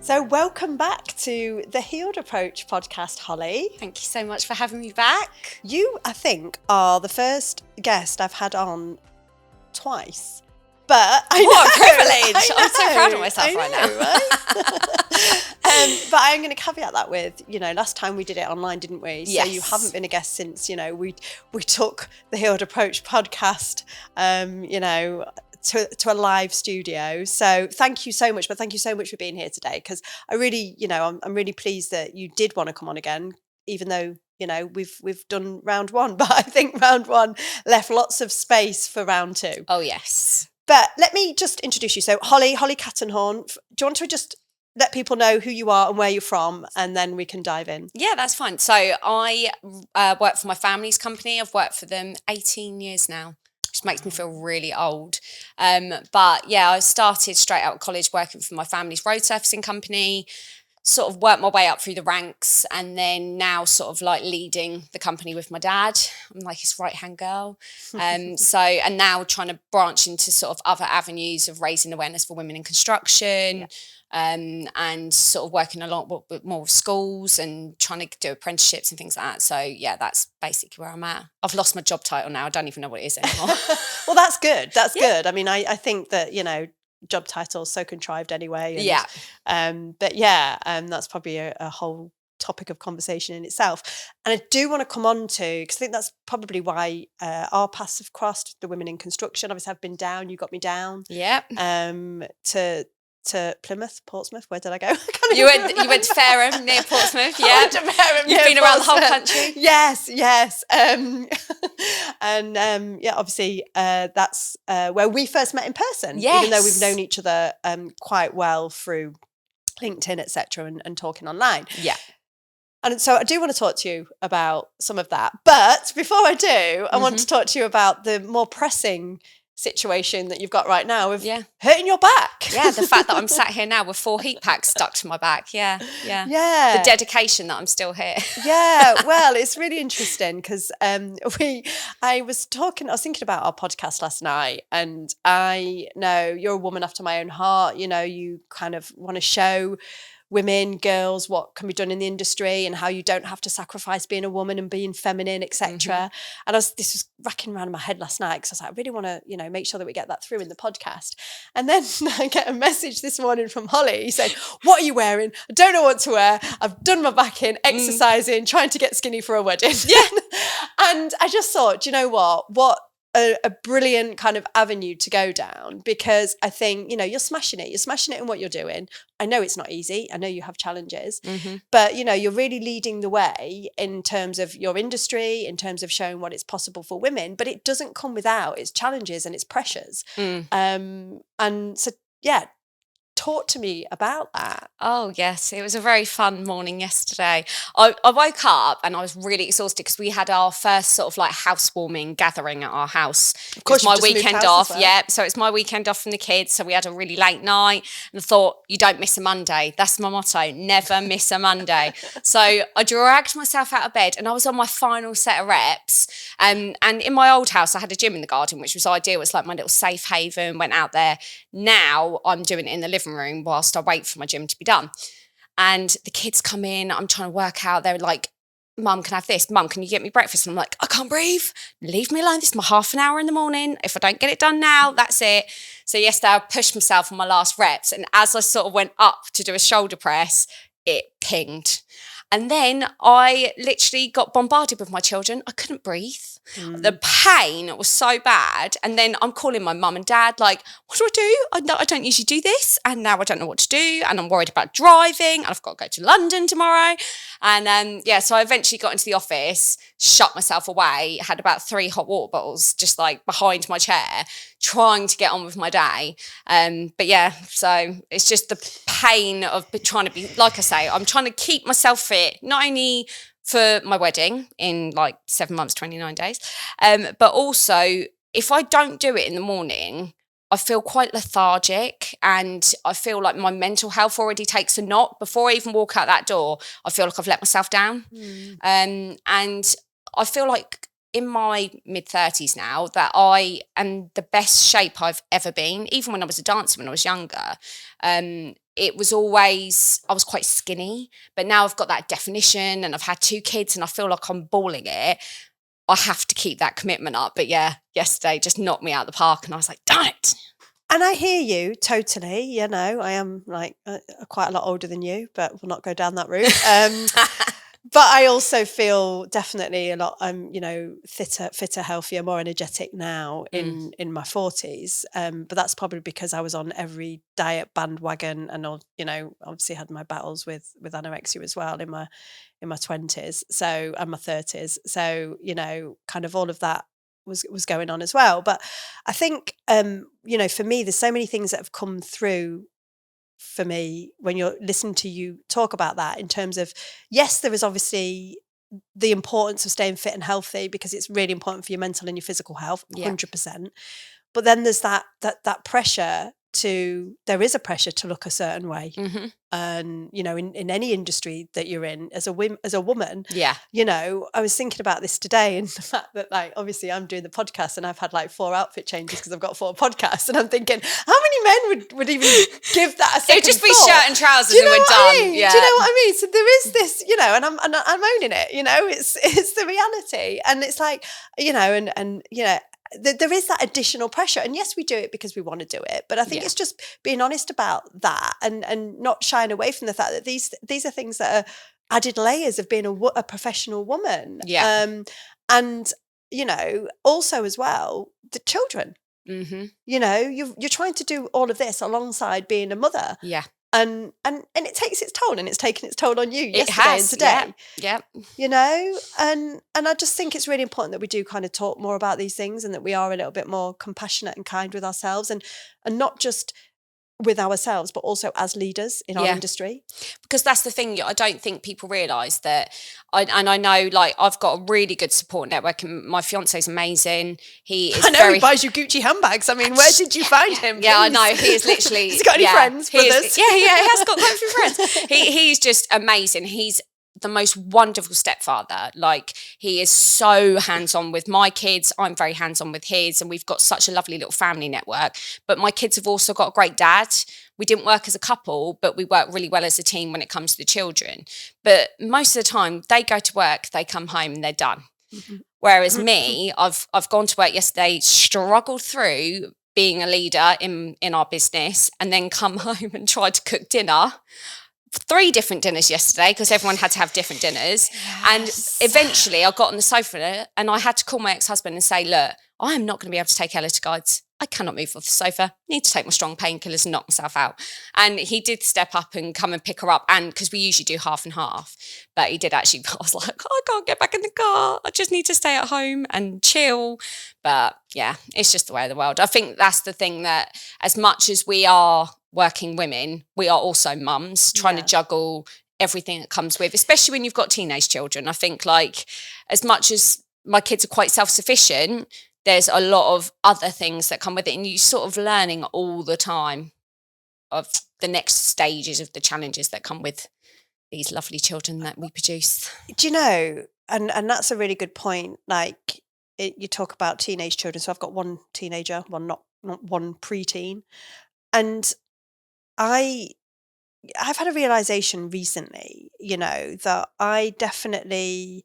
So welcome back to the Healed Approach podcast, Holly. Thank you so much for having me back. You, I think, are the first guest I've had on twice. But what a privilege. I'm so proud of myself right now. Right? But I'm going to caveat that with, last time we did it online, didn't we? Yes. So you haven't been a guest since, we took the Healed Approach podcast, to a live studio. So thank you so much, but thank you so much for being here today, because I really, I'm really pleased that you did want to come on again, even though, we've done round one, but I think round one left lots of space for round two. Oh, yes. But let me just introduce you. So Holly Kattenhorn, do you want to just let people know who you are and where you're from, and then we can dive in? Yeah, that's fine. So I work for my family's company. I've worked for them 18 years now, which makes me feel really old. But yeah, I started straight out of college working for my family's road surfacing company, sort of worked my way up through the ranks, and then now sort of like leading the company with my dad. I'm like his right-hand girl. And now trying to branch into sort of other avenues of raising awareness for women in construction. Yeah. And sort of working a lot more with schools and trying to do apprenticeships and things like that. So yeah, that's basically where I'm at. I've lost my job title now. I don't even know what it is anymore. Well, that's good. That's good. I mean, I think that, job titles so contrived anyway. And, yeah. But yeah, that's probably a whole topic of conversation in itself. And I do want to come on to, because I think that's probably why our paths have crossed, the women in construction. Obviously, I've been down. You got me down. Yeah. To Plymouth, Portsmouth. Where did I go? You went to Fareham near Portsmouth. Yeah. I went to Fareham. You've been around the whole country. Yes. Obviously, that's where we first met in person. Yes. Even though we've known each other quite well through LinkedIn, etc., and talking online. Yeah. And so I do want to talk to you about some of that. But before I do, I want to talk to you about the more pressing situation that you've got right now of hurting your back. Yeah, the fact that I'm sat here now with 4 heat packs stuck to my back. Yeah. The dedication that I'm still here. Yeah, well, it's really interesting because I was thinking about our podcast last night, and I know you're a woman after my own heart. You kind of want to show women, girls, what can be done in the industry and how you don't have to sacrifice being a woman and being feminine, etc. And this was racking around in my head last night because I was like, I really want to, make sure that we get that through in the podcast. And then I get a message this morning from Holly saying, what are you wearing? I don't know what to wear. I've done my back in, exercising, trying to get skinny for a wedding. Yeah. And I just thought, do you know what? A brilliant kind of avenue to go down, because I think, you're smashing it. You're smashing it in what you're doing. I know it's not easy. I know you have challenges, but, you're really leading the way in terms of your industry, in terms of showing what is possible for women, but it doesn't come without its challenges and its pressures. And so, yeah, talk to me about that. Oh, yes. It was a very fun morning yesterday. I woke up and I was really exhausted because we had our first sort of like housewarming gathering at our house. Of course, my weekend off. Well. Yeah. So it's my weekend off from the kids. So we had a really late night and I thought, you don't miss a Monday. That's my motto. Never miss a Monday. So I dragged myself out of bed and I was on my final set of reps. And in my old house, I had a gym in the garden, which was ideal. It was like my little safe haven, went out there. Now I'm doing it in the living room whilst I wait for my gym to be done. And the kids come in, I'm trying to work out. They're like, Mum, can I have this? Mum, can you get me breakfast? And I'm like, I can't breathe. Leave me alone. This is my half an hour in the morning. If I don't get it done now, that's it. So yesterday I pushed myself on my last reps. And as I sort of went up to do a shoulder press, it pinged. And then I literally got bombarded with my children. I couldn't breathe. The pain was so bad. And then I'm calling my mum and dad, like, what do I do? I don't usually do this. And now I don't know what to do. And I'm worried about driving. And I've got to go to London tomorrow. And so I eventually got into the office, shut myself away, had about 3 hot water bottles just like behind my chair, trying to get on with my day. But yeah, so it's just the pain of trying to be, like I say, I'm trying to keep myself fit, not only for my wedding in like 7 months, 29 days, but also if I don't do it in the morning, I feel quite lethargic and I feel like my mental health already takes a knock. Before I even walk out that door, I feel like I've let myself down. And I feel like in my mid-30s now that I am the best shape I've ever been, even when I was a dancer when I was younger. it was always, I was quite skinny, but now I've got that definition and I've had 2 kids and I feel like I'm balling it. I have to keep that commitment up. But yeah, yesterday just knocked me out of the park and I was like, damn it. And I hear you totally. You know, I am like quite a lot older than you, but we'll not go down that route. But I also feel definitely a lot. I'm, you know, fitter, healthier, more energetic now in my 40s. But that's probably because I was on every diet bandwagon, and you know, obviously had my battles with anorexia as well in my 20s. So and my 30s. So you know, kind of all of that was going on as well. But I think, you know, for me, there's so many things that have come through for me when you're listening to you talk about that, in terms of, yes, there is obviously the importance of staying fit and healthy because it's really important for your mental and your physical health, 100%. But then there's that pressure there is a pressure to look a certain way. And, you know, in any industry that you're in as a woman, you know, I was thinking about this today, and the fact that, like, obviously I'm doing the podcast and I've had like 4 outfit changes because I've got 4 podcasts, and I'm thinking, how many men would even give that a second It'd just be thought? shirt and trousers Do you and know we're what done. I mean? Yeah. Do you know what I mean? So there is this, you know, and I'm owning it, you know, it's the reality. And it's like, you know, and you know, there is that additional pressure, and yes, we do it because we want to do it, but I think it's just being honest about that, and not shying away from the fact that these are things that are added layers of being a professional woman. And you know, also as well, the children. You know, you're trying to do all of this alongside being a mother. And it takes its toll, and it's taken its toll on you yesterday and today. You know, and I just think it's really important that we do kind of talk more about these things, and that we are a little bit more compassionate and kind with ourselves, and not just with ourselves, but also as leaders in our industry. Because that's the thing, I don't think people realise that. I know, like, I've got a really good support network, and my fiance's amazing. He is he buys you Gucci handbags. I mean, where did you find him? Yeah, I know. He is literally. Has he got any friends, brothers? He has got quite a few friends. He's just amazing. He's the most wonderful stepfather. Like, he is so hands-on with my kids. I'm very hands-on with his, and we've got such a lovely little family network. But my kids have also got a great dad. We didn't work as a couple, but we work really well as a team when it comes to the children. But most of the time, they go to work, they come home, and they're done. Whereas me, I've gone to work yesterday, struggled through being a leader in our business, and then come home and tried to cook dinner. 3 different dinners yesterday, because everyone had to have different dinners. And eventually I got on the sofa and I had to call my ex-husband and say, look, I am not going to be able to take Ella to guides. I cannot move off the sofa. I need to take my strong painkillers and knock myself out. And he did step up and come and pick her up. And because we usually do half and half, but he did actually, I was like, I can't get back in the car. I just need to stay at home and chill. But yeah, it's just the way of the world. I think that's the thing, that as much as we are working women, we are also mums trying to juggle everything that comes with, especially when you've got teenage children. I think, like, as much as my kids are quite self-sufficient, there's a lot of other things that come with it, and you're sort of learning all the time of the next stages of the challenges that come with these lovely children that we produce. Do you know, and that's a really good point, like, you talk about teenage children. So I've got one teenager, one not one preteen, and I've had a realization recently, you know, that I definitely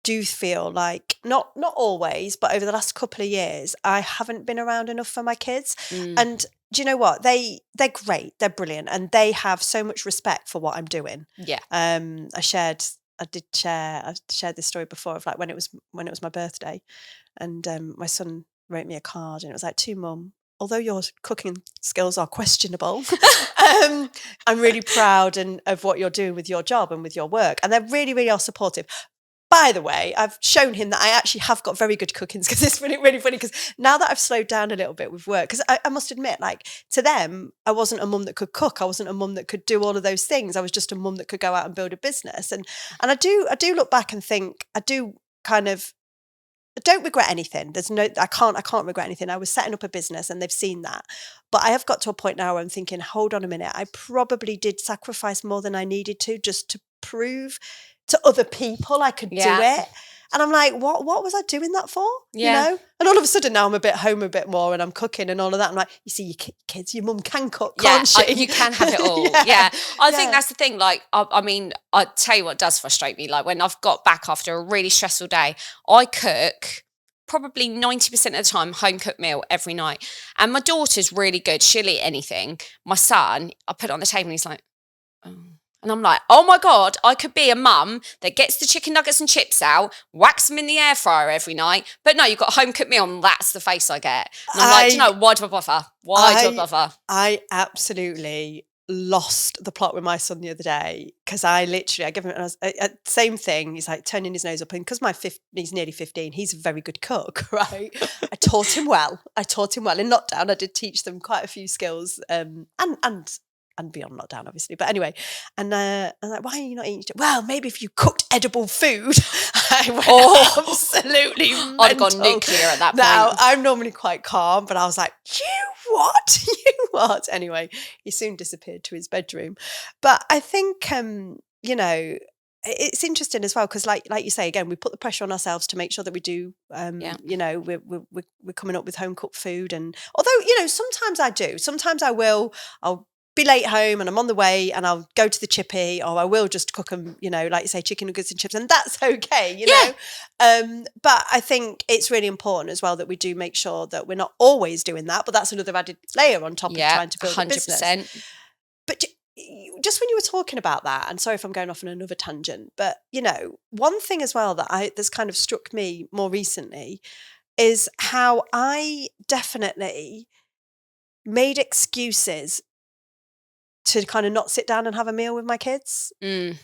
do feel like, not always, but over the last couple of years, I haven't been around enough for my kids. And do you know what? They're great, they're brilliant, and they have so much respect for what I'm doing. I've shared this story before of, like, when it was my birthday, and my son wrote me a card, and it was like, to Mum, although your cooking skills are questionable, I'm really proud of what you're doing with your job and with your work. And they really, really are supportive. By the way, I've shown him that I actually have got very good cooking skills. It's really, really funny, because now that I've slowed down a little bit with work, because I must admit, like, to them, I wasn't a mum that could cook. I wasn't a mum that could do all of those things. I was just a mum that could go out and build a business. And I do look back and think, I don't regret anything. I can't regret anything. I was setting up a business, and they've seen that. But I have got to a point now where I'm thinking, hold on a minute, I probably did sacrifice more than I needed to, just to prove to other people I could do it. And I'm like, what was I doing that for? Yeah. You know? And all of a sudden now I'm a bit home a bit more and I'm cooking and all of that. I'm like, you see, your kids, your mum can cook, can't she? You can have it all. Yeah. I think that's the thing. Like, I mean, I tell you what does frustrate me. Like when I've got back after a really stressful day, I cook probably 90% of the time home cooked meal every night. And my daughter's really good. She'll eat anything. My son, I put it on the table and he's like, oh. And I'm like, oh my God, I could be a mum that gets the chicken nuggets and chips out, whacks them in the air fryer every night. But no, you've got a home cooked meal and that's the face I get. And I'm like, do you know, why do I bother? Why do I bother? I absolutely lost the plot with my son the other day because I give him same thing. He's like turning his nose up, and because he's nearly 15, he's a very good cook, right? I taught him well in lockdown. I did teach them quite a few skills, and beyond lockdown, obviously. But anyway, and I'm like, why are you not eating? Well, maybe if you cooked edible food. I went absolutely mental. I'd have gone nuclear at that point. Now, I'm normally quite calm, but I was like, you what? You what? Anyway, he soon disappeared to his bedroom. But I think, it's interesting as well because, like you say, again, we put the pressure on ourselves to make sure that we do. We're coming up with home cooked food, and although sometimes I do, sometimes I'll be late home and I'm on the way and I'll go to the chippy, or I will just cook them, like you say, chicken nuggets and chips, and that's okay, you know. But I think it's really important as well that we do make sure that we're not always doing that, but that's another added layer on top of trying to build 100%. A business. But just when you were talking about that, and sorry if I'm going off on another tangent, but one thing as well that's kind of struck me more recently is how I definitely made excuses to kind of not sit down and have a meal with my kids. And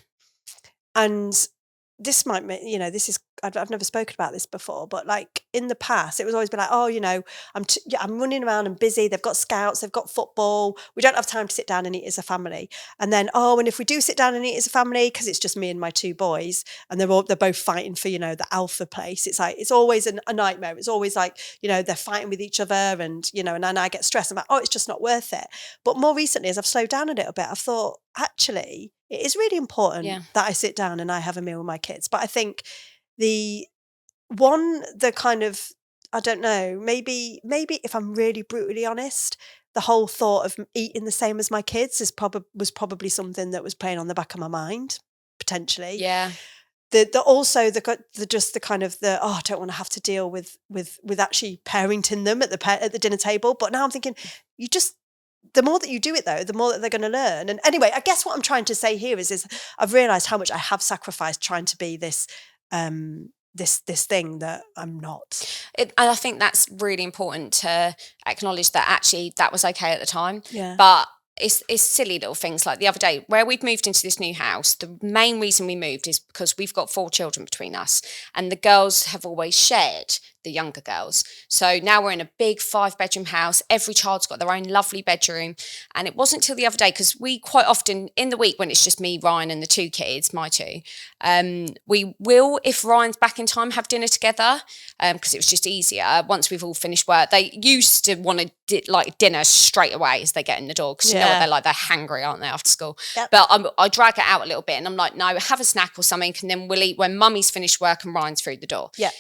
this might, this is, I've never spoken about this before, but like in the past, it was always been like, oh, I'm running around and busy. They've got scouts, they've got football. We don't have time to sit down and eat as a family. And then, and if we do sit down and eat as a family, because it's just me and my two boys, and they're both fighting for, the alpha place. It's like, it's always a nightmare. It's always like, they're fighting with each other, and, and then I get stressed. I'm like, oh, it's just not worth it. But more recently, as I've slowed down a little bit, I've thought, actually, it is really important that I sit down and I have a meal with my kids. But I think the kind of, I don't know, maybe if I'm really brutally honest, the whole thought of eating the same as my kids was probably something that was playing on the back of my mind, potentially. Yeah. I don't want to have to deal with actually parenting them at the dinner table. But now I'm thinking, the more that you do it, though, the more that they're going to learn. And anyway, I guess what I'm trying to say here is I've realised how much I have sacrificed trying to be this this thing that I'm not. And I think that's really important to acknowledge that actually that was okay at the time. Yeah. But it's silly little things like the other day where we've moved into this new house. The main reason we moved is because we've got 4 children between us, and the girls have always shared, the younger girls. So now we're in a big 5-bedroom house. Every child's got their own lovely bedroom. And it wasn't till the other day, because we quite often in the week when it's just me, Ryan and the 2 kids, my 2, we will, if Ryan's back in time, have dinner together, because it was just easier once we've all finished work. They used to want to like dinner straight away as they get in the door, because you know what they're like, they're hangry, aren't they, after school? Yep. But I drag it out a little bit and I'm like, no, have a snack or something, and then we'll eat when mummy's finished work and Ryan's through the door. Yeah.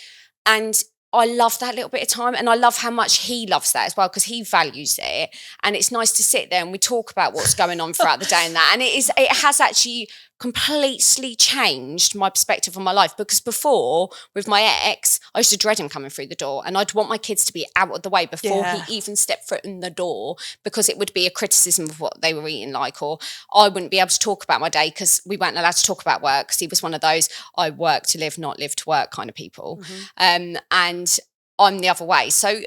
And I love that little bit of time, and I love how much he loves that as well, because he values it. And it's nice to sit there and we talk about what's going on throughout the day and that. And it has actually completely changed my perspective on my life, because before, with my ex, I used to dread him coming through the door, and I'd want my kids to be out of the way before he even stepped foot in the door, because it would be a criticism of what they were eating like, or I wouldn't be able to talk about my day because we weren't allowed to talk about work, because he was one of those I work to live, not live to work kind of people. Mm-hmm. And I'm the other way. So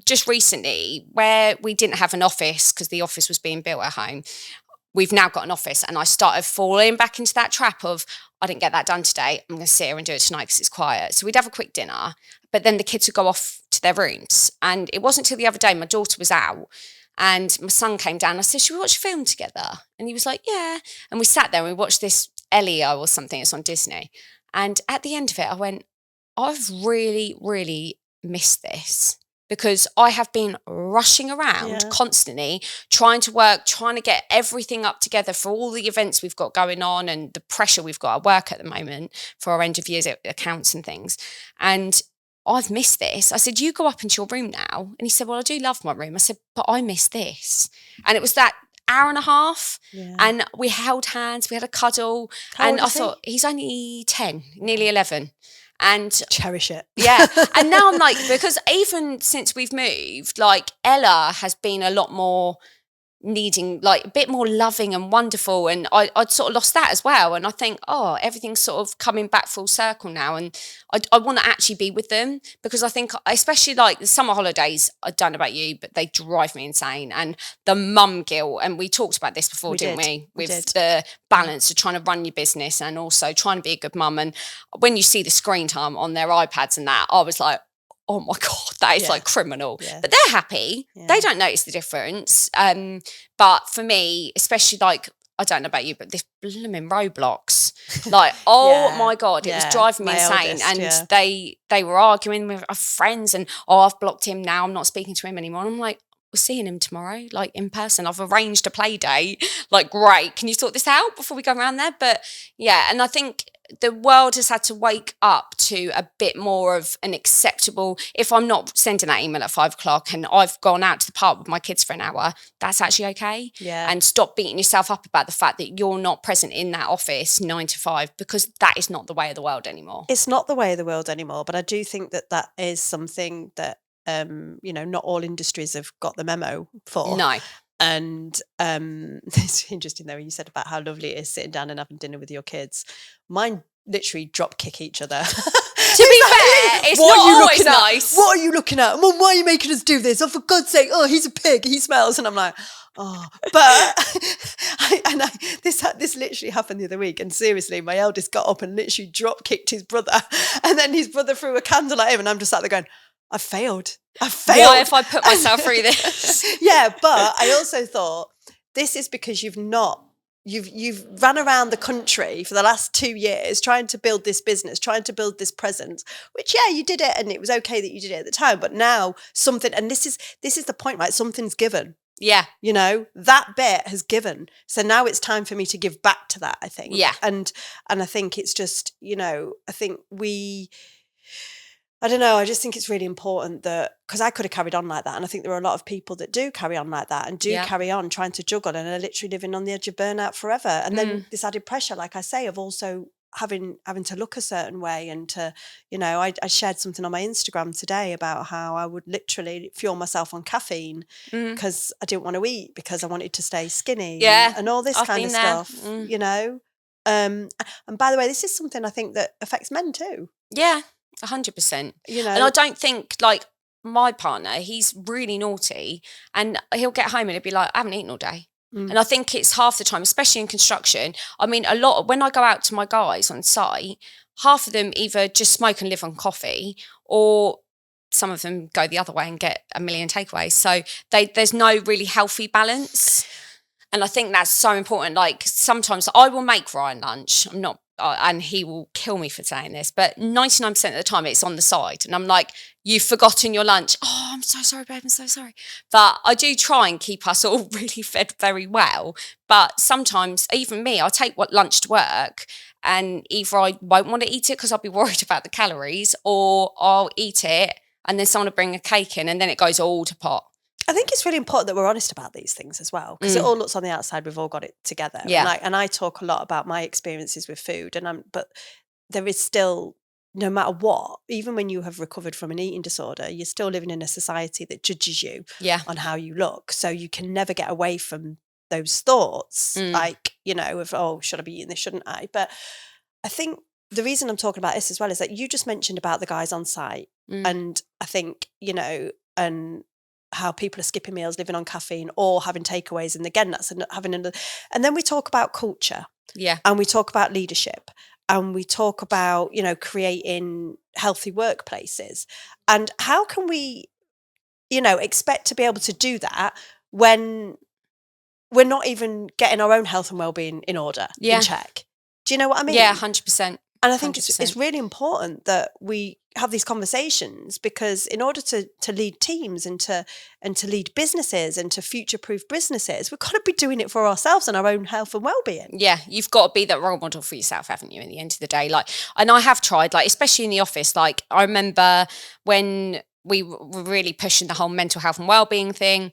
just recently, where we didn't have an office because the office was being built at home, we've now got an office, and I started falling back into that trap of, I didn't get that done today, I'm going to sit here and do it tonight because it's quiet. So we'd have a quick dinner, but then the kids would go off to their rooms. And it wasn't until the other day, my daughter was out and my son came down. I said, should we watch a film together? And he was like, yeah. And we sat there and we watched this Elio or something, it's on Disney. And at the end of it, I went, I've really, really missed this. because I have been rushing around constantly, trying to work, trying to get everything up together for all the events we've got going on and the pressure we've got at work at the moment for our end of year accounts and things. And I've missed this. I said, you go up into your room now. And he said, well, I do love my room. I said, but I miss this. And it was that hour and a half and we held hands, we had a cuddle. How and old I is he? thought, he's only 10, nearly 11. And cherish it. Yeah. And now I'm like, because even since we've moved, like Ella has been a lot more needing, like a bit more loving and wonderful. And I'd sort of lost that as well. And I think, oh, everything's sort of coming back full circle now. And I want to actually be with them, because I think, especially like the summer holidays, I don't know about you, but they drive me insane. And the mum guilt, and we talked about this before, didn't we? With the balance of trying to run your business and also trying to be a good mum. And when you see the screen time on their iPads and that, I was like, oh my God, that is like criminal. Yeah. But they're happy. Yeah. They don't notice the difference. But for me, especially like, I don't know about you, but this blooming Roblox, like, oh my God, it was driving me insane. Eldest, and they were arguing with our friends and, oh, I've blocked him now, I'm not speaking to him anymore. And I'm like, we're seeing him tomorrow, like in person. I've arranged a play day. Like, great, can you sort this out before we go around there? But yeah, and I think the world has had to wake up to a bit more of an acceptable, if I'm not sending that email at 5:00 and I've gone out to the park with my kids for an hour, that's actually okay. Yeah. And stop beating yourself up about the fact that you're not present in that office 9 to 5, because that is not the way of the world anymore. It's not the way of the world anymore, but I do think that that is something that, not all industries have got the memo for. No. And it's interesting though, when you said about how lovely it is sitting down and having dinner with your kids. Mine literally drop kick each other. To be fair, it's not always nice. What are you looking at? Mum, why are you making us do this? Oh, for God's sake, oh, he's a pig, he smells. And I'm like, oh, but this literally happened the other week. And seriously, my eldest got up and literally drop kicked his brother. And then his brother threw a candle at him. And I'm just sat there going, I failed. Why have I put myself through this? Yeah, but I also thought, this is because you've run around the country for the last 2 years trying to build this business, trying to build this presence, which, yeah, you did it and it was okay that you did it at the time. But now something, and this is the point, right? Something's given. Yeah. That bit has given. So now it's time for me to give back to that, I think. Yeah. And I think it's just, I think I don't know, I just think it's really important that, because I could have carried on like that, and I think there are a lot of people that do carry on like that and do carry on trying to juggle and are literally living on the edge of burnout forever. And then this added pressure, like I say, of also having to look a certain way and to, I shared something on my Instagram today about how I would literally fuel myself on caffeine because I didn't want to eat because I wanted to stay skinny and all this kind of stuff, And by the way, this is something I think that affects men too. Yeah. 100%. And I don't think, like, my partner, he's really naughty and he'll get home and he'll be like, I haven't eaten all day. And I think it's half the time, especially in construction. I mean, when I go out to my guys on site, half of them either just smoke and live on coffee, or some of them go the other way and get a million takeaways. So there's no really healthy balance. And I think that's so important. Like, sometimes I will make Ryan lunch. I'm not, and he will kill me for saying this, but 99% of the time it's on the side. And I'm like, you've forgotten your lunch. Oh, I'm so sorry, babe, I'm so sorry. But I do try and keep us all really fed very well. But sometimes, even me, I'll take lunch to work and either I won't want to eat it because I'll be worried about the calories, or I'll eat it and then someone will bring a cake in and then it goes all to pot. I think it's really important that we're honest about these things as well, because it all looks on the outside, we've all got it together. Yeah. And I talk a lot about my experiences with food, but there is still, no matter what, even when you have recovered from an eating disorder, you're still living in a society that judges you on how you look. So you can never get away from those thoughts, like, of, oh, should I be eating this, shouldn't I? But I think the reason I'm talking about this as well is that you just mentioned about the guys on site. And I think, and how people are skipping meals, living on caffeine, or having takeaways. And again, that's having another. And then we talk about culture. Yeah. And we talk about leadership. And we talk about, creating healthy workplaces. And how can we, expect to be able to do that when we're not even getting our own health and well-being in order, in check? Do you know what I mean? Yeah, 100%. And I think it's really important that we have these conversations, because in order to lead teams and to lead businesses and to future-proof businesses, we've got to be doing it for ourselves and our own health and well-being. Yeah, you've got to be that role model for yourself, haven't you, at the end of the day? Like, and I have tried, like, especially in the office. Like, I remember when we were really pushing the whole mental health and well-being thing,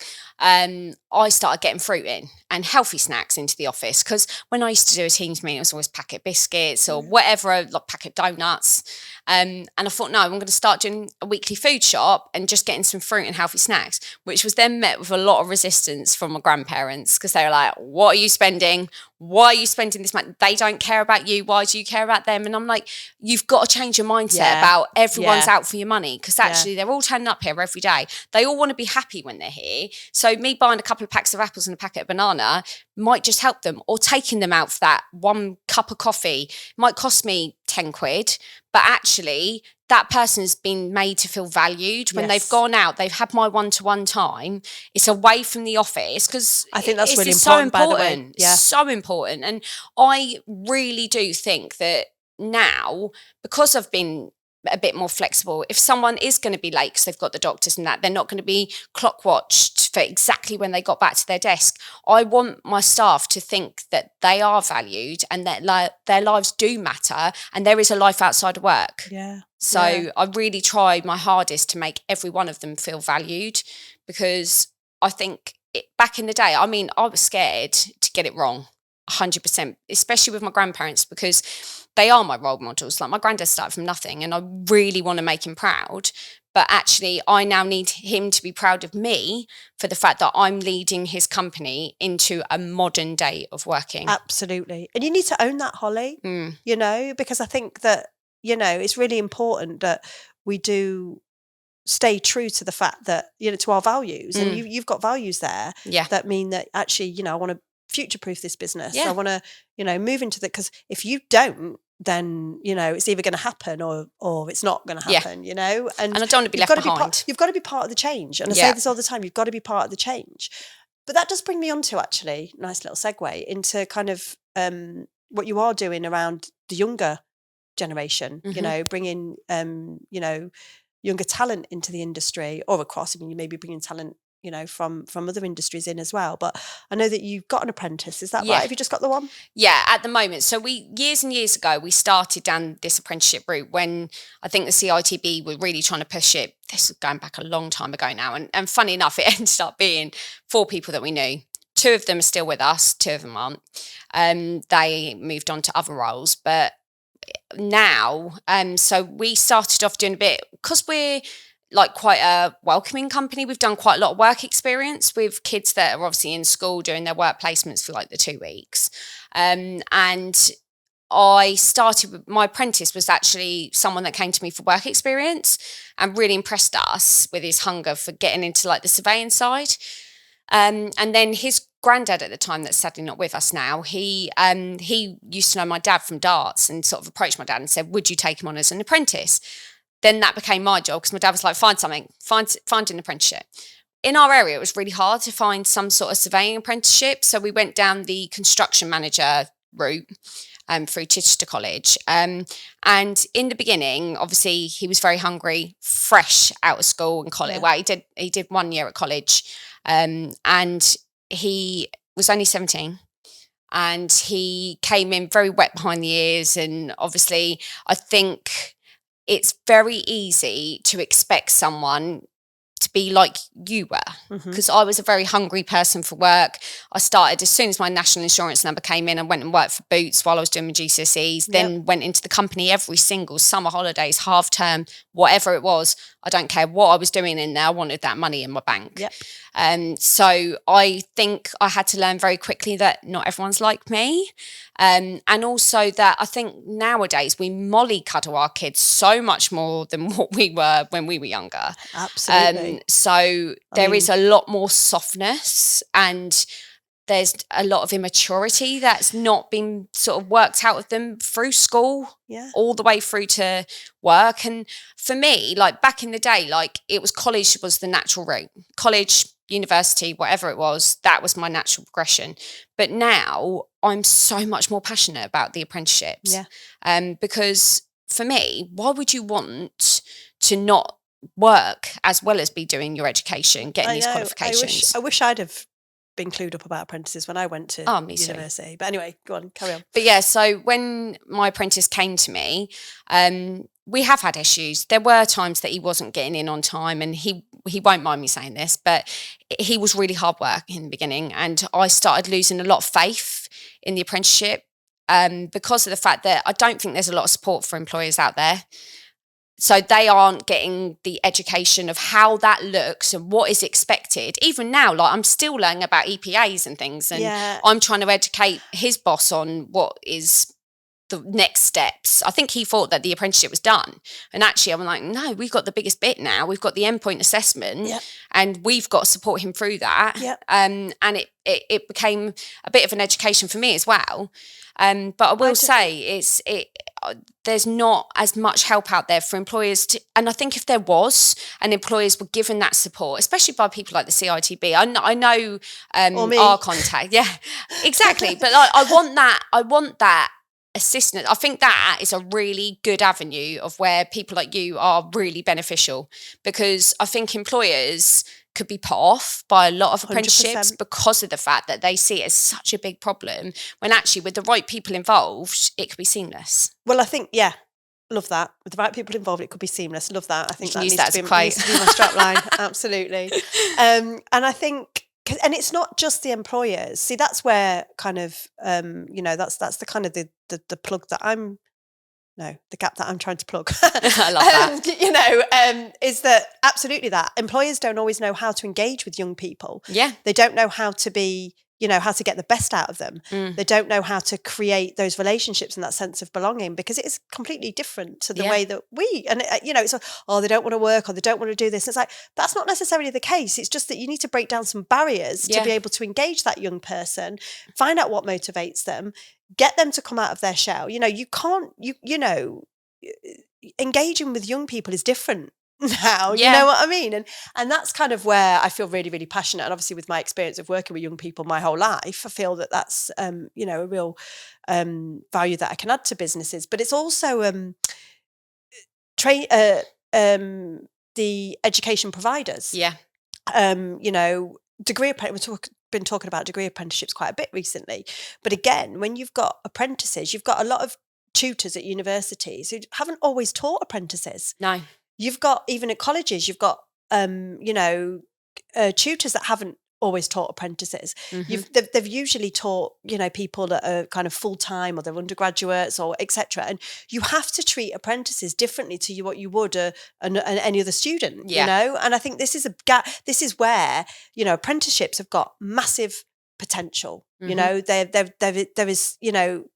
I started getting fruit in and healthy snacks into the office, because when I used to do a teams meeting, it was always packet biscuits or whatever, like packet donuts. And I thought, no, I'm going to start doing a weekly food shop and just getting some fruit and healthy snacks, which was then met with a lot of resistance from my grandparents, because they were like, what are you spending? Why are you spending this money? They don't care about you. Why do you care about them? And I'm like, you've got to change your mindset about everyone's out for your money, because actually they're all turning up here every day. They all want to be happy when they're here. So me buying a couple of packs of apples and a packet of banana might just help them, or taking them out for that one cup of coffee might cost me 10 quid, but actually that person has been made to feel valued when they've gone out, they've had my one-to-one time. It's away from the office, because I think that's really so important, by the way. Yeah. So important. And I really do think that now, because I've been a bit more flexible, if someone is going to be late because they've got the doctors and that, they're not going to be clock watched for exactly when they got back to their desk. I want my staff to think that they are valued and that their lives do matter, and there is a life outside of work. So I really try my hardest to make every one of them feel valued, because I think back in the day, I mean, I was scared to get it wrong 100%, especially with my grandparents, because they are my role models. Like, my granddad started from nothing, and I really want to make him proud. But actually, I now need him to be proud of me for the fact that I'm leading his company into a modern day of working. Absolutely. And you need to own that, Holly, you know, because I think that, you know, it's really important that we do stay true to the fact that, you know, to our values. And you've got values there that mean that actually, you know, I want to future-proof this business. I want to, you know, move into that, because if you don't, then, you know, it's either going to happen or it's not going to happen, you know. And I don't want to be left behind. You've got to be part of the change. And I say this all the time, you've got to be part of the change. But that does bring me on to, actually, nice little segue into kind of what you are doing around the younger generation, you know, bringing, you know, younger talent into the industry, or across. I mean, you may be bringing talent, you know, from other industries in as well. But I know that you've got an apprentice. Is that right? Have you just got the one? Yeah, at the moment. So years and years ago, we started down this apprenticeship route when I think the CITB were really trying to push it. This is going back a long time ago now. And funny enough, it ended up being 4 people that we knew. 2 of them are still with us. 2 of them aren't. They moved on to other roles. But now, so we started off doing a bit, because we're like quite a welcoming company. We've done quite a lot of work experience with kids that are obviously in school doing their work placements for like the 2 weeks. And I started with, my apprentice was actually someone that came to me for work experience and really impressed us with his hunger for getting into like the surveying side. And then his granddad at the time, that's sadly not with us now, he used to know my dad from darts, and sort of approached my dad and said, would you take him on as an apprentice? Then that became my job, because my dad was like, find an apprenticeship. In our area, it was really hard to find some sort of surveying apprenticeship. So we went down the construction manager route through Chichester College. And in the beginning, obviously, he was very hungry, fresh out of school and college. Well, he did 1 year at college. And he was only 17. And he came in very wet behind the ears. And obviously, I think it's very easy to expect someone to be like you were, because I was a very hungry person for work. I started as soon as my national insurance number came in. I went and worked for Boots while I was doing my GCSEs, then went into the company every single summer holidays, half term, whatever it was. I don't care what I was doing in there. I wanted that money in my bank. So I think I had to learn very quickly that not everyone's like me. And also that I think nowadays we mollycoddle our kids so much more than what we were when we were younger. Absolutely. So there is a lot more softness, and there's a lot of immaturity that's not been sort of worked out of them through school, all the way through to work. And for me, like back in the day, like it was college was the natural route. College, university, whatever it was, that was my natural progression. But now I'm so much more passionate about the apprenticeships. Because for me, why would you want to not work as well as be doing your education, getting these qualifications? I wish I'd have been clued up about apprentices when I went to Me university. too. But anyway, go on, carry on. But yeah, so when my apprentice came to me, we have had issues. There were times that he wasn't getting in on time, and he won't mind me saying this, but he was really hard work in the beginning, and I started losing a lot of faith in the apprenticeship because of the fact that I don't think there's a lot of support for employers out there. So they aren't getting the education of how that looks and what is expected. Even now, like I'm still learning about EPAs and things, and I'm trying to educate his boss on what is the next steps. I think he thought that the apprenticeship was done. And actually, I'm like, no, we've got the biggest bit now. We've got the endpoint assessment and we've got to support him through that. And it became a bit of an education for me as well. But I will say there's not as much help out there for employers and I think if there was and employers were given that support, especially by people like the CITB, I know our contact. Yeah, exactly. But I want that assistance. I think that is a really good avenue of where people like you are really beneficial, because I think employers could be put off by a lot of apprenticeships 100%. because of the fact that they see it as such a big problem, when actually with the right people involved, it could be seamless. Well, I think, love that. With the right people involved, it could be seamless. Love that. I think that needs to be my strap line. Absolutely. And I think, and it's not just the employers. See, that's where kind of, that's the kind of the plug that the gap that I'm trying to plug. I love that. Is that absolutely that. Employers don't always know how to engage with young people. Yeah. They don't know how to be, how to get the best out of them. They don't know how to create those relationships and that sense of belonging, because it is completely different to the way that it's they don't want to work or they don't want to do this. It's like, that's not necessarily the case. It's just that you need to break down some barriers to be able to engage that young person, find out what motivates them, get them to come out of their shell. You can't, engaging with young people is different now. You know what I mean? And that's kind of where I feel really, really passionate. And obviously with my experience of working with young people my whole life, I feel that that's, a real value that I can add to businesses. But it's also the education providers. Yeah. Been talking about degree apprenticeships quite a bit recently. But again, when you've got apprentices, you've got a lot of tutors at universities who haven't always taught apprentices. No. You've got, even at colleges, you've got, tutors that haven't always taught apprentices. They've usually taught, people that are kind of full-time or they're undergraduates or etc. And you have to treat apprentices differently to what you would any other student, And I think this is a gap. This is where, apprenticeships have got massive potential. There is,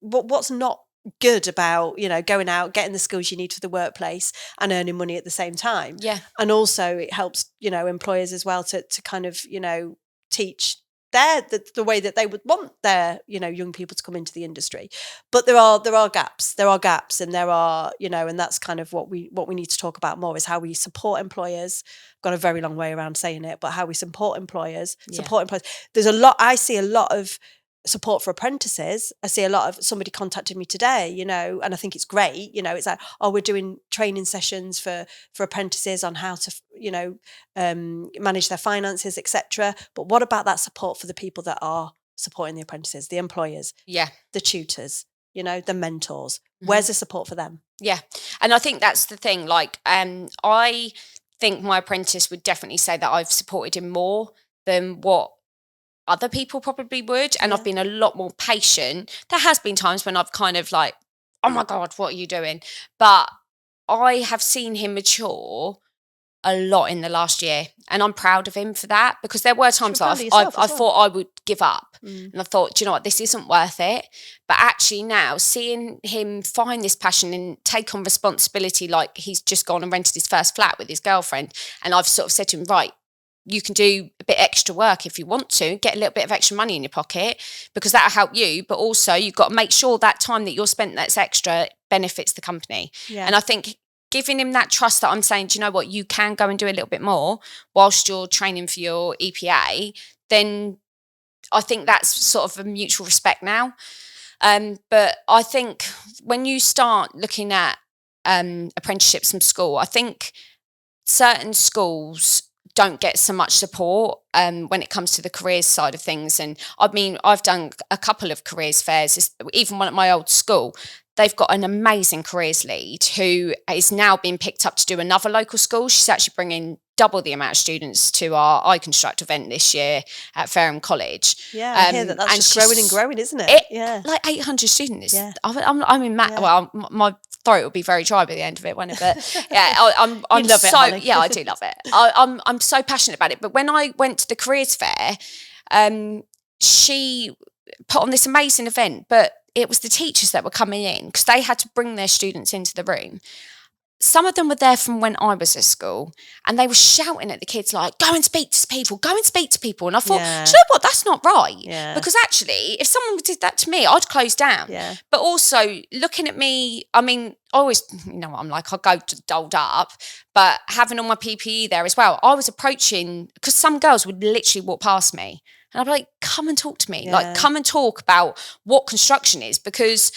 what's not good about going out, getting the skills you need for the workplace and earning money at the same time. And also it helps employers as well to kind of teach the way that they would want their young people to come into the industry. But there are gaps and there are and that's kind of what we need to talk about more, is how we support employers. Got a very long way around saying it, but how we support employers. There's I see a lot of support for apprentices. I see a lot of, somebody contacted me today, and I think it's great. It's like, we're doing training sessions for apprentices on how to, manage their finances, etc. But what about that support for the people that are supporting the apprentices, the employers, the tutors, the mentors? Where's the support for them? Yeah. And I think that's the thing. Like, I think my apprentice would definitely say that I've supported him more than what other people probably would, and I've been a lot more patient. There has been times when I've kind of like, oh my God, what are you doing? But I have seen him mature a lot in the last year, and I'm proud of him for that, because there were times that I thought I would give up, and I thought, do you know what, this isn't worth it. But actually now, seeing him find this passion and take on responsibility, like he's just gone and rented his first flat with his girlfriend, and I've sort of said to him, right, you can do a bit extra work if you want to, get a little bit of extra money in your pocket, because that'll help you. But also you've got to make sure that time that you're spent that's extra benefits the company. And I think giving him that trust that I'm saying, do you know what, you can go and do a little bit more whilst you're training for your EPA, then I think that's sort of a mutual respect now. But I think when you start looking at apprenticeships from school, I think certain schools don't get so much support when it comes to the careers side of things. And I mean, I've done a couple of careers fairs, even one at my old school. They've got an amazing careers lead who is now being picked up to do another local school. She's actually bringing double the amount of students to our iConstruct event this year at Fareham College. Yeah, I hear that's just growing and growing, isn't it? Yeah. Like 800 students. Yeah. I'm in well, my throat will be very dry by the end of it, won't it? But yeah, I'm you love so, it, Holly. yeah, I do love it. I'm so passionate about it. But when I went to the careers fair, she put on this amazing event, but it was the teachers that were coming in because they had to bring their students into the room. Some of them were there from when I was at school, and they were shouting at the kids like, go and speak to people, go and speak to people. And I thought, do you know what? That's not right. Yeah. Because actually, if someone did that to me, I'd close down. Yeah. But also looking at me, I mean, I always, you know what I'm like, I go dolled up, but having all my PPE there as well, I was approaching, because some girls would literally walk past me. And I'd be like, come and talk to me. Like, come and talk about what construction is, because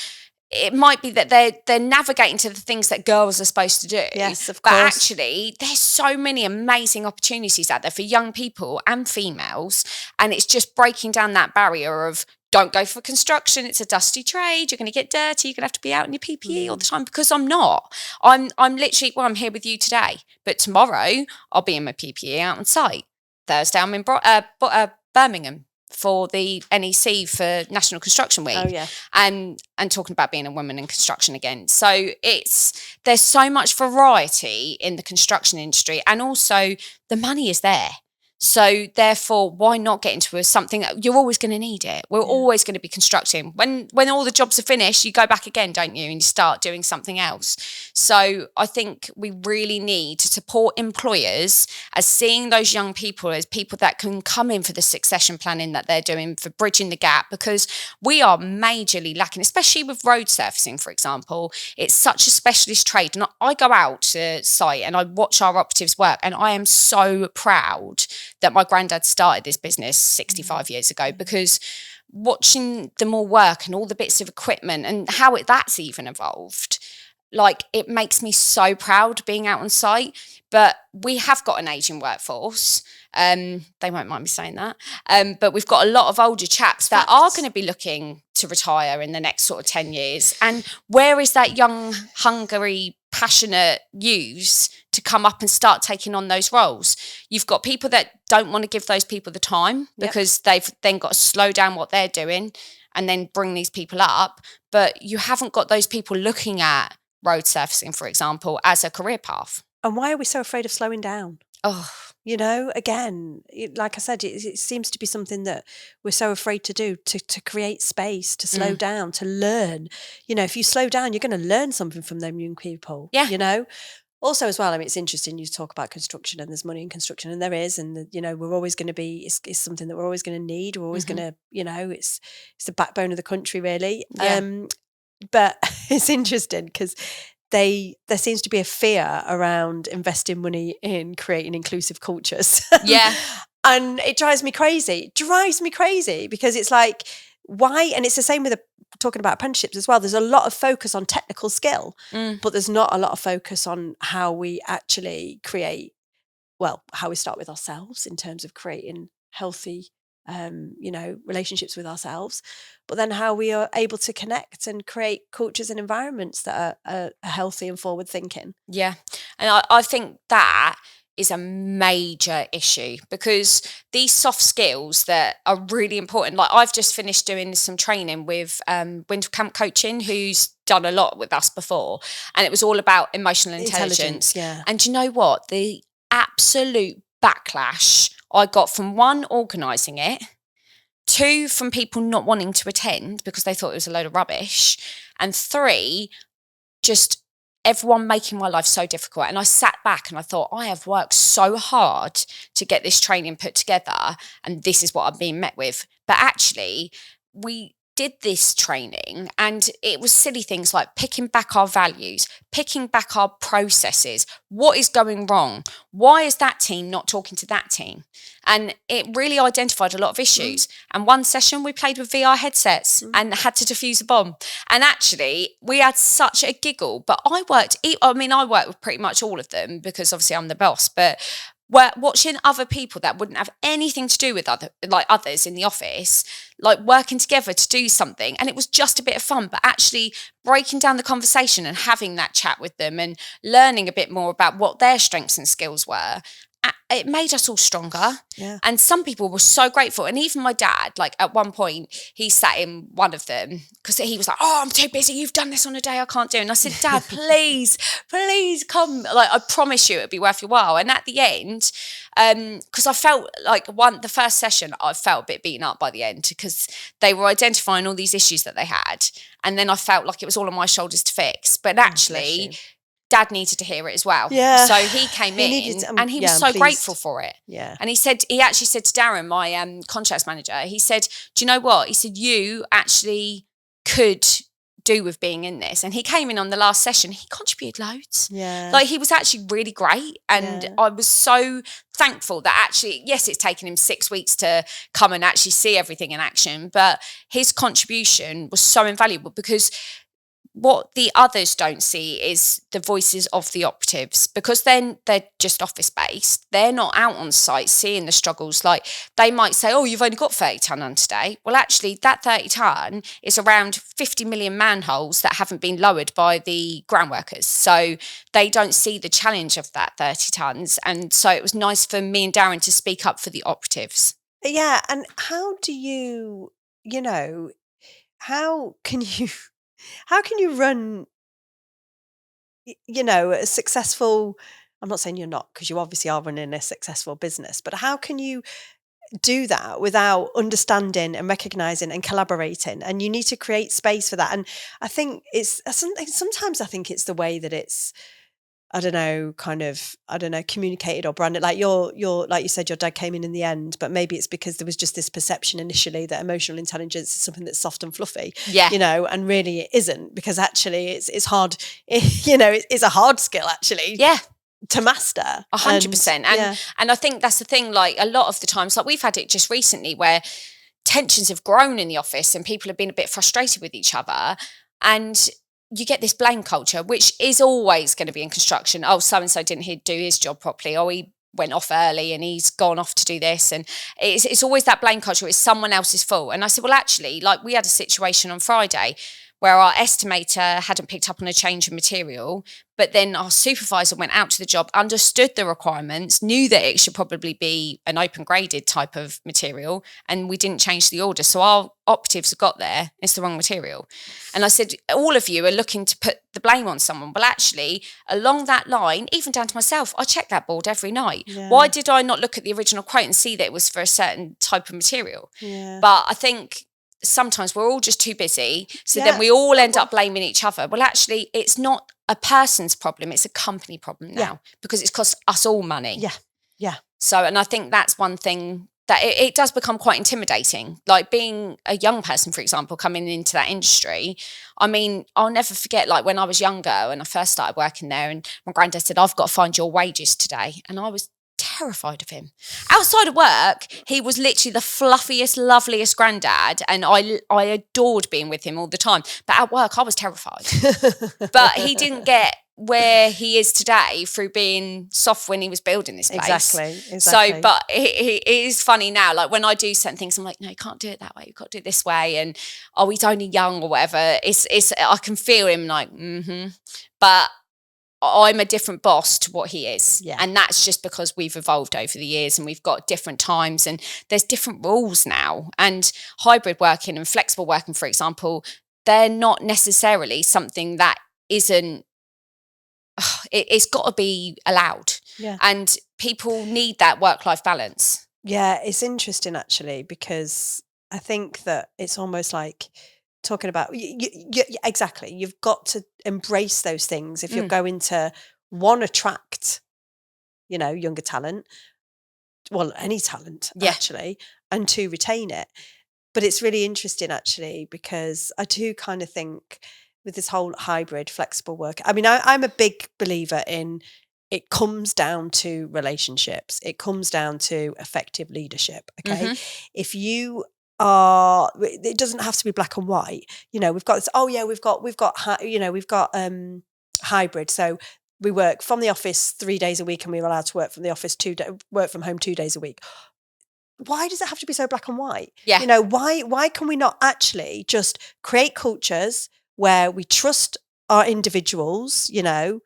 it might be that they're navigating to the things that girls are supposed to do. Yes, of course. But actually, there's so many amazing opportunities out there for young people and females. And it's just breaking down that barrier of, don't go for construction. It's a dusty trade. You're going to get dirty. You're going to have to be out in your PPE all the time, because I'm not. I'm literally, I'm here with you today. But tomorrow, I'll be in my PPE out on site. Thursday, I'm in Birmingham for the NEC for National Construction Week. Oh, yeah. And talking about being a woman in construction again. So there's so much variety in the construction industry, and also the money is there. So therefore, why not get into something that you're always going to need it? We're always going to be constructing. When all the jobs are finished, you go back again, don't you? And you start doing something else. So I think we really need to support employers as seeing those young people as people that can come in for the succession planning that they're doing, for bridging the gap, because we are majorly lacking, especially with road surfacing, for example. It's such a specialist trade. And I go out to site and I watch our operatives work, and I am so proud that my granddad started this business 65 years ago, because watching them all work and all the bits of equipment and how that's even evolved, like, it makes me so proud being out on site. But we have got an ageing workforce. They won't mind me saying that. But we've got a lot of older chaps that are going to be looking to retire in the next sort of 10 years. And where is that young, hungry, passionate youths to come up and start taking on those roles? You've got people that don't want to give those people the time because they've then got to slow down what they're doing and then bring these people up. But you haven't got those people looking at road surfacing, for example, as a career path. And why are we so afraid of slowing down? Oh, you know, again, like I said, it seems to be something that we're so afraid to do, to create space, to slow down, to learn. You know, if you slow down, you're going to learn something from them young people. Yeah. You know, also as well, I mean, it's interesting you talk about construction, and there's money in construction, and there is, and you know, we're always going to be, it's something that we're always going to need. We're always going to, you know, it's the backbone of the country, really. Yeah. But it's interesting because there seems to be a fear around investing money in creating inclusive cultures. Yeah. And it drives me crazy. Because it's like, why? And it's the same with talking about apprenticeships as well. There's a lot of focus on technical skill, but there's not a lot of focus on how we actually create, well, how we start with ourselves in terms of creating healthy you know, relationships with ourselves, but then how we are able to connect and create cultures and environments that are healthy and forward thinking. Yeah. And I think that is a major issue, because these soft skills that are really important, like I've just finished doing some training with Winter Camp Coaching, who's done a lot with us before, and it was all about emotional intelligence. Yeah. And do you know what? The absolute backlash I got from, one, organising it, two, from people not wanting to attend because they thought it was a load of rubbish, and three, just everyone making my life so difficult. And I sat back and I thought, I have worked so hard to get this training put together, and this is what I'm being met with. But actually, we did this training, and it was silly things like picking back our values, picking back our processes. What is going wrong? Why is that team not talking to that team? And it really identified a lot of issues. And one session we played with VR headsets and had to defuse a bomb. And actually we had such a giggle, but I worked with pretty much all of them because obviously I'm the boss, but watching other people that wouldn't have anything to do with others in the office, like working together to do something, and it was just a bit of fun, but actually breaking down the conversation and having that chat with them and learning a bit more about what their strengths and skills were, it made us all stronger. Yeah. And some people were so grateful. And even my dad, like at one point, he sat in one of them because he was like, "Oh, I'm too busy. You've done this on a day I can't do." And I said, "Dad, please come. Like, I promise you it'll be worth your while." And at the end, because I felt like the first session, I felt a bit beaten up by the end because they were identifying all these issues that they had. And then I felt like it was all on my shoulders to fix. But actually, Dad needed to hear it as well. Yeah. So he came in and he was so grateful for it. Yeah. And he actually said to Darren, my contracts manager, he said, "Do you know what?" He said, "You actually could do with being in this." And he came in on the last session. He contributed loads. Yeah. Like, he was actually really great. And I was so thankful that actually, yes, it's taken him 6 weeks to come and actually see everything in action. But his contribution was so invaluable because what the others don't see is the voices of the operatives, because then they're just office based. They're not out on site seeing the struggles. Like, they might say, "Oh, you've only got 30 tonne on today." Well, actually that 30 tonne is around 50 million manholes that haven't been lowered by the ground workers. So they don't see the challenge of that 30 tonnes. And so it was nice for me and Darren to speak up for the operatives. Yeah. And how do you, how can you run, a successful, I'm not saying you're not, because you obviously are running a successful business, but how can you do that without understanding and recognizing and collaborating? And you need to create space for that. And I think sometimes I think it's the way that it's, communicated or branded. Like you're like you said, your dad came in the end, but maybe it's because there was just this perception initially that emotional intelligence is something that's soft and fluffy. Yeah. And really it isn't, because actually it's hard. It's a hard skill actually. Yeah. To master. 100%. And I think that's the thing, like a lot of the times, like we've had it just recently where tensions have grown in the office and people have been a bit frustrated with each other, and you get this blame culture, which is always going to be in construction. "Oh, so-and-so didn't do his job properly. Oh, he went off early and he's gone off to do this." And it's always that blame culture. It's someone else's fault. And I said, well, actually, like, we had a situation on Friday where our estimator hadn't picked up on a change of material, but then our supervisor went out to the job, understood the requirements, knew that it should probably be an open graded type of material, and we didn't change the order. So our operatives have got there, it's the wrong material. And I said, all of you are looking to put the blame on someone. Well, actually, along that line, even down to myself, I check that board every night. Yeah. Why did I not look at the original quote and see that it was for a certain type of material? Yeah. But I think sometimes we're all just too busy. So then we all end up blaming each other. Well, actually, it's not a person's problem. It's a company problem now because it's cost us all money. Yeah. Yeah. So, and I think that's one thing that it does become quite intimidating. Like being a young person, for example, coming into that industry. I mean, I'll never forget, like when I was younger, when I first started working there, and my granddad said, "I've got to find your wages today." And I was terrified of him. Outside of work, he was literally the fluffiest, loveliest granddad, and I adored being with him all the time. But at work, I was terrified. But he didn't get where he is today through being soft when he was building this place. Exactly. So, but it is funny now. Like when I do certain things, I'm like, no, you can't do it that way. You've got to do it this way. And he's only young or whatever. It's I can feel him like, but I'm a different boss to what he is. Yeah. And that's just because we've evolved over the years and we've got different times and there's different rules now. And hybrid working and flexible working, for example, they're not necessarily something that isn't, it's got to be allowed. Yeah. And people need that work-life balance. Yeah, it's interesting actually, because I think that it's almost like talking about exactly, you've got to embrace those things if you're going to attract younger talent, well, any talent actually, and to retain it. But it's really interesting actually, because I do kind of think with this whole hybrid flexible work, I mean, I'm a big believer in, it comes down to relationships. It comes down to effective leadership. Okay. If you are, it doesn't have to be black and white. You know, we've got this, oh yeah, we've got, hybrid. So we work from the office 3 days a week and we're allowed to work from the office work from home 2 days a week. Why does it have to be so black and white? Yeah. You know, why can we not actually just create cultures where we trust our individuals, you know,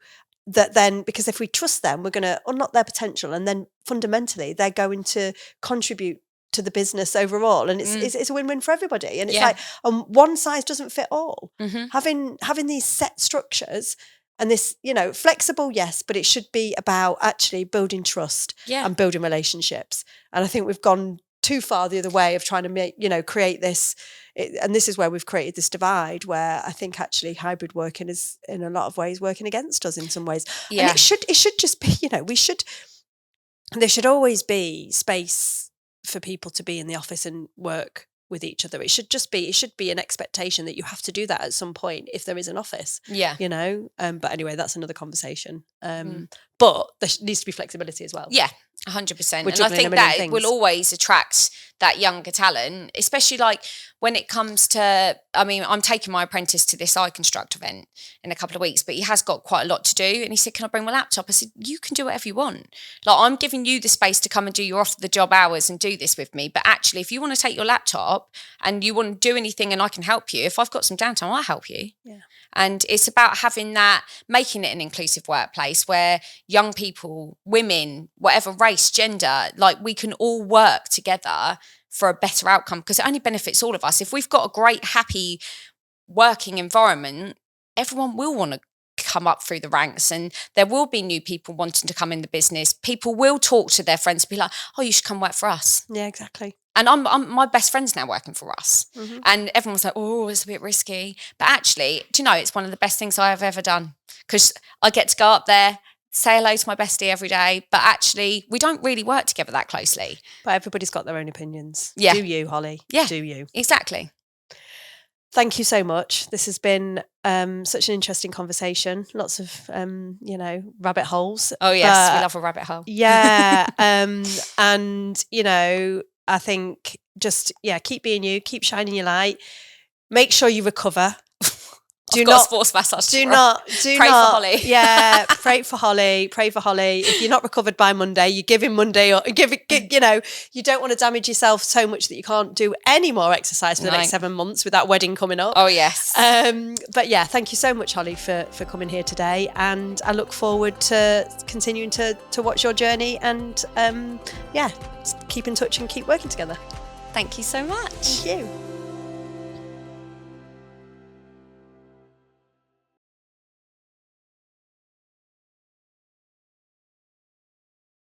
that then, because if we trust them, we're going to unlock their potential, and then fundamentally they're going to contribute to the business overall, and it's a win-win for everybody. And it's like, one size doesn't fit all. Having these set structures and this, you know, flexible, yes, but it should be about actually building trust and building relationships. And I think we've gone too far the other way of trying to make, you know, create this, and this is where we've created this divide, where I think actually hybrid working is in a lot of ways working against us in some ways. And it should just be, you know, there should always be space for people to be in the office and work with each other. It should be an expectation that you have to do that at some point if there is an office. Yeah. You know? But anyway, that's another conversation. But there needs to be flexibility as well. Yeah, 100%. And I think that it will always attract that younger talent, especially like when it comes to, I mean, I'm taking my apprentice to this iConstruct event in a couple of weeks, but he has got quite a lot to do. And he said, can I bring my laptop? I said, you can do whatever you want. Like, I'm giving you the space to come and do your off the job hours and do this with me. But actually, if you want to take your laptop and you want to do anything and I can help you, if I've got some downtime, I'll help you. Yeah. And it's about having that, making it an inclusive workplace where young people, women, whatever race, gender, like we can all work together for a better outcome, because it only benefits all of us. If we've got a great, happy working environment, everyone will want to come up through the ranks, and there will be new people wanting to come in the business. People will talk to their friends and be like, oh, you should come work for us. Yeah, exactly. And I'm my best friend's now working for us. And everyone's like, oh, it's a bit risky. But actually, do you know, it's one of the best things I have ever done, because I get to go up there, say hello to my bestie every day. But actually, we don't really work together that closely. But everybody's got their own opinions. Yeah. Do you, Holly? Yeah. Do you? Exactly. Thank you so much. This has been such an interesting conversation. Lots of, you know, rabbit holes. Oh, yes. We love a rabbit hole. Yeah. And, you know, I think just, keep being you, keep shining your light. Make sure you recover. I've got a sports massage. Do not pray for Holly. Yeah, pray for Holly. Pray for Holly. If you're not recovered by Monday, you give him Monday, or you know, you don't want to damage yourself so much that you can't do any more exercise for the next 7 months with that wedding coming up. Oh yes. But yeah, thank you so much, Holly, for coming here today, and I look forward to continuing to watch your journey, and keep in touch and keep working together. Thank you so much. Thank you.